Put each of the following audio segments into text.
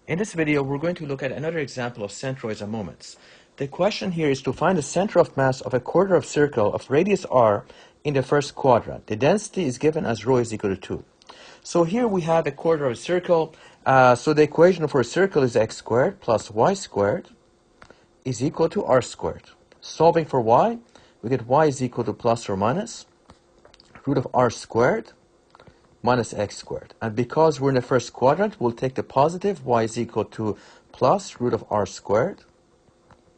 In this video, we're going to look at another example of centroids and moments. The question here is to find the center of mass of a quarter of circle of radius r in the first quadrant. The density is given as rho is equal to 2. So here we have a quarter of a circle. So the equation for a circle is x squared plus y squared is equal to r squared. Solving for y, we get y is equal to plus or minus root of r squared minus x squared. And because we're in the first quadrant, we'll take the positive. Y is equal to plus root of r squared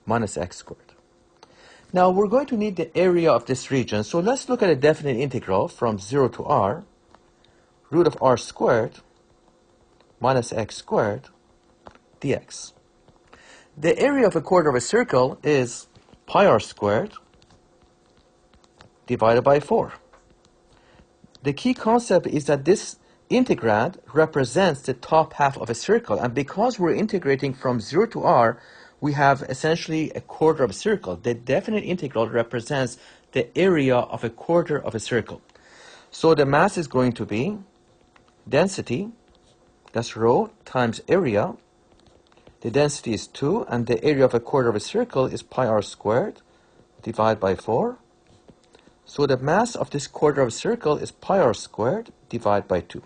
minus x squared. Now we're going to need the area of this region. So let's look at a definite integral from 0 to r, root of r squared minus x squared dx. The area of a quarter of a circle is pi r squared divided by 4. The key concept is that this integrand represents the top half of a circle, and because we're integrating from 0 to r, we have essentially a quarter of a circle. The definite integral represents the area of a quarter of a circle. So the mass is going to be density, that's rho, times area. The density is 2, and the area of a quarter of a circle is pi r squared divided by 4. So the mass of this quarter of a circle is pi r squared divided by 2.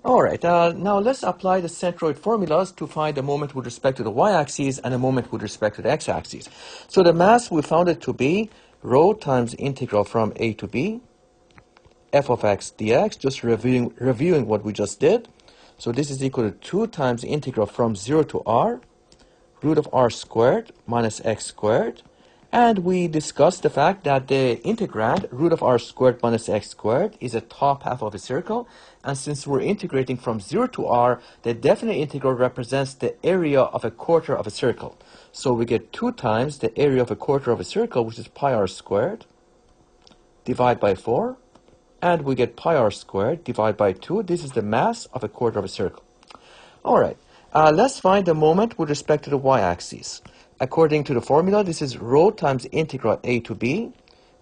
All right, now let's apply the centroid formulas to find a moment with respect to the y-axis and a moment with respect to the x-axis. So the mass, we found it to be rho times integral from a to b, f of x dx, just reviewing what we just did. So this is equal to 2 times integral from 0 to r, root of r squared minus x squared. And we discussed the fact that the integrand, root of r squared minus x squared, is a top half of a circle. And since we're integrating from 0 to r, the definite integral represents the area of a quarter of a circle. So we get 2 times the area of a quarter of a circle, which is pi r squared, divided by 4. And we get pi r squared divided by 2. This is the mass of a quarter of a circle. All right, let's find the moment with respect to the y-axis. According to the formula, this is rho times integral a to b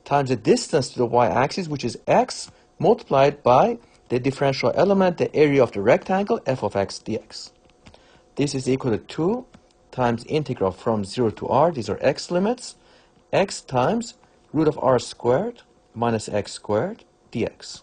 times the distance to the y-axis, which is x, multiplied by the differential element, the area of the rectangle, f of x dx. This is equal to 2 times integral from 0 to r, these are x limits, x times root of r squared minus x squared dx.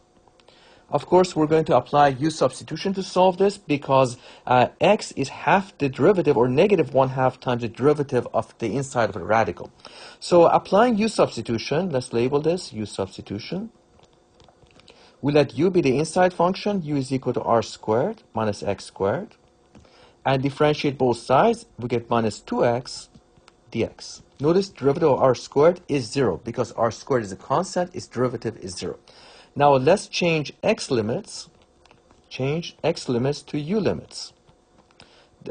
Of course, we're going to apply U substitution to solve this because x is half the derivative, or negative 1/2 times the derivative of the inside of a radical. So applying U substitution, let's label this U substitution. We let u be the inside function. U is equal to r squared minus x squared. And differentiate both sides, we get minus 2x dx. Notice derivative of r squared is 0 because r squared is a constant, its derivative is 0. Now let's change x limits to u limits.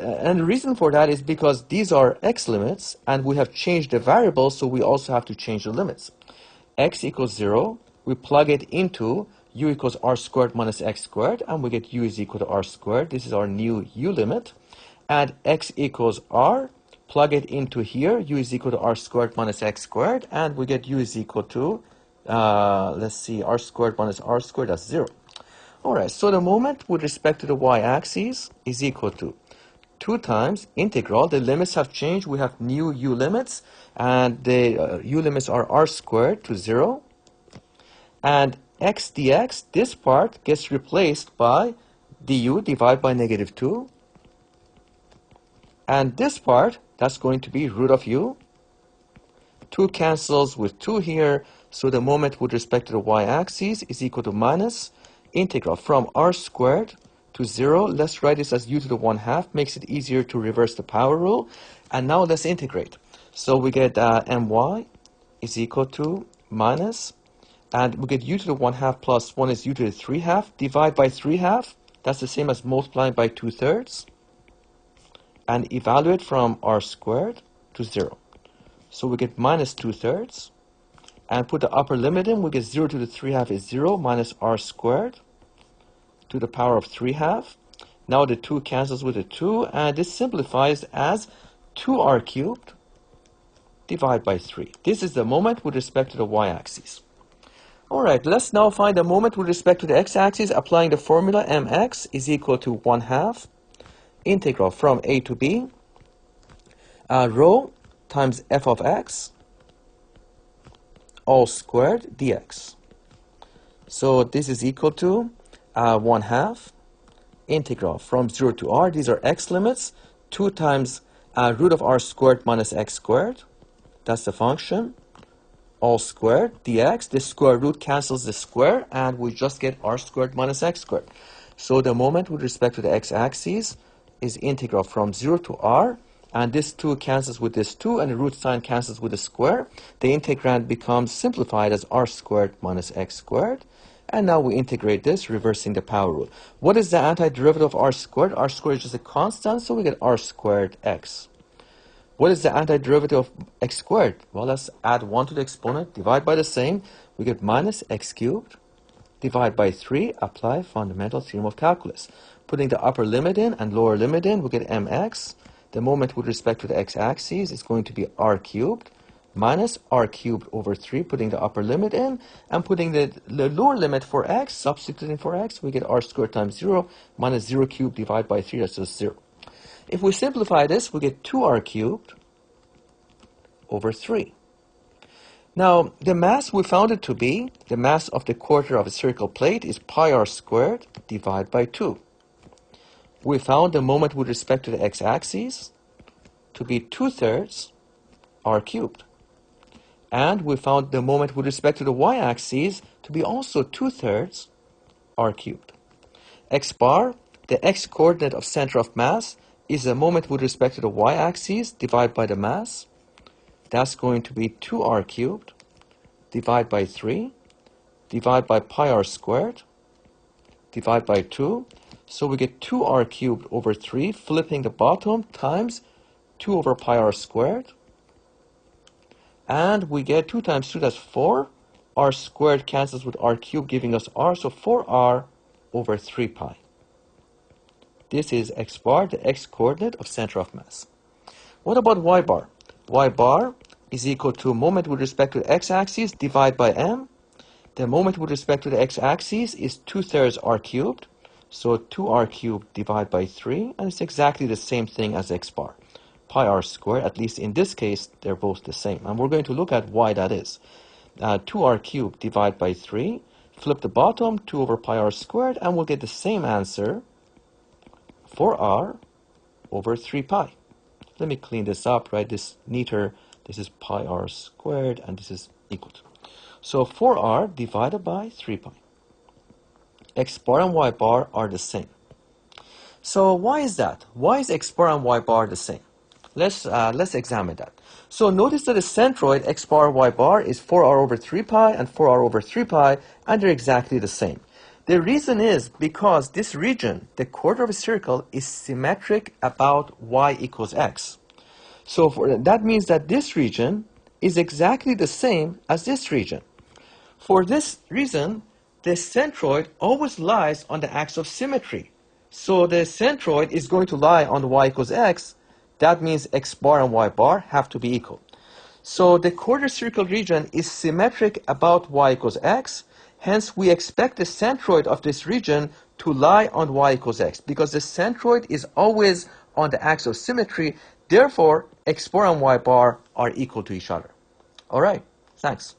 And the reason for that is because these are x limits and we have changed the variable, so we also have to change the limits. X equals 0, we plug it into u equals r squared minus x squared, and we get u is equal to r squared. This is our new u limit. And x equals r, plug it into here, u is equal to r squared minus x squared, and we get u is equal to let's see, r squared minus r squared, that's 0. All right, so the moment with respect to the y-axis is equal to 2 times integral. The limits have changed. We have new u limits, and the u limits are r squared to 0. And x dx, this part gets replaced by du divided by negative 2. And this part, that's going to be root of u. 2 cancels with 2 here. So the moment with respect to the y-axis is equal to minus integral from r squared to 0. Let's write this as u to the 1/2. Makes it easier to reverse the power rule. And now let's integrate. So we get my is equal to minus, and we get u to the 1/2 plus 1 is u to the 3/2. Divide by 3/2. That's the same as multiplying by 2/3. And evaluate from r squared to 0. So we get minus 2/3. And put the upper limit in, we get 0 to the 3/2 is 0 minus r squared to the power of 3/2. Now the 2 cancels with the 2, and this simplifies as 2r cubed divided by 3. This is the moment with respect to the y-axis. All right, let's now find the moment with respect to the x-axis, applying the formula mx is equal to 1/2 integral from a to b, rho times f of x all squared dx. So this is equal to 1/2 integral from 0 to r. These are x limits. 2 times root of r squared minus x squared. That's the function. All squared dx. The square root cancels the square, and we just get r squared minus x squared. So the moment with respect to the x-axis is integral from 0 to r, and this 2 cancels with this 2, and the root sign cancels with the square. The integrand becomes simplified as r squared minus x squared. And now we integrate this, reversing the power rule. What is the antiderivative of r squared? R squared is just a constant, so we get r squared x. What is the antiderivative of x squared? Well, let's add 1 to the exponent, divide by the same. We get minus x cubed, divide by 3, apply fundamental theorem of calculus. Putting the upper limit in and lower limit in, we get mx. The moment with respect to the x-axis is going to be r cubed minus r cubed over 3, putting the upper limit in, and putting the lower limit for x, substituting for x, we get r squared times 0 minus 0 cubed divided by 3, that's just 0. If we simplify this, we get 2r cubed over 3. Now, the mass we found it to be, the mass of the quarter of a spherical plate is pi r squared divided by 2. We found the moment with respect to the x-axis to be 2/3 r cubed. And we found the moment with respect to the y-axis to be also 2/3 r cubed. X bar, the x-coordinate of center of mass, is the moment with respect to the y-axis divided by the mass. That's going to be 2r cubed divided by 3, divided by pi r squared, divided by 2. So we get 2r cubed over 3, flipping the bottom, times 2 over pi r squared. And we get 2 times 2, that's 4. R squared cancels with r cubed, giving us r, so 4r over 3 pi. This is x bar, the x-coordinate of center of mass. What about y bar? Y bar is equal to moment with respect to the x-axis divided by m. The moment with respect to the x-axis is 2/3 r cubed, so 2r cubed divided by 3, and it's exactly the same thing as x bar. Pi r squared, at least in this case, they're both the same. And we're going to look at why that is. 2r cubed divided by 3, flip the bottom, 2 over pi r squared, and we'll get the same answer, 4r over 3 pi. Let me clean this up, right? This neater. This is pi r squared, and this is equal to. So 4r divided by 3 pi. X bar and y bar are the same. So why is that? Why is x bar and y bar the same? Let's examine that. So notice that the centroid x bar y bar is 4r over 3 pi and 4r over 3 pi, and they're exactly the same. The reason is because this region, the quarter of a circle, is symmetric about y equals x. So that means that this region is exactly the same as this region. For this reason, the centroid always lies on the axis of symmetry. So the centroid is going to lie on the y equals x. That means x bar and y bar have to be equal. So the quarter circle region is symmetric about y equals x. Hence, we expect the centroid of this region to lie on y equals x, because the centroid is always on the axis of symmetry. Therefore, x bar and y bar are equal to each other. All right, thanks.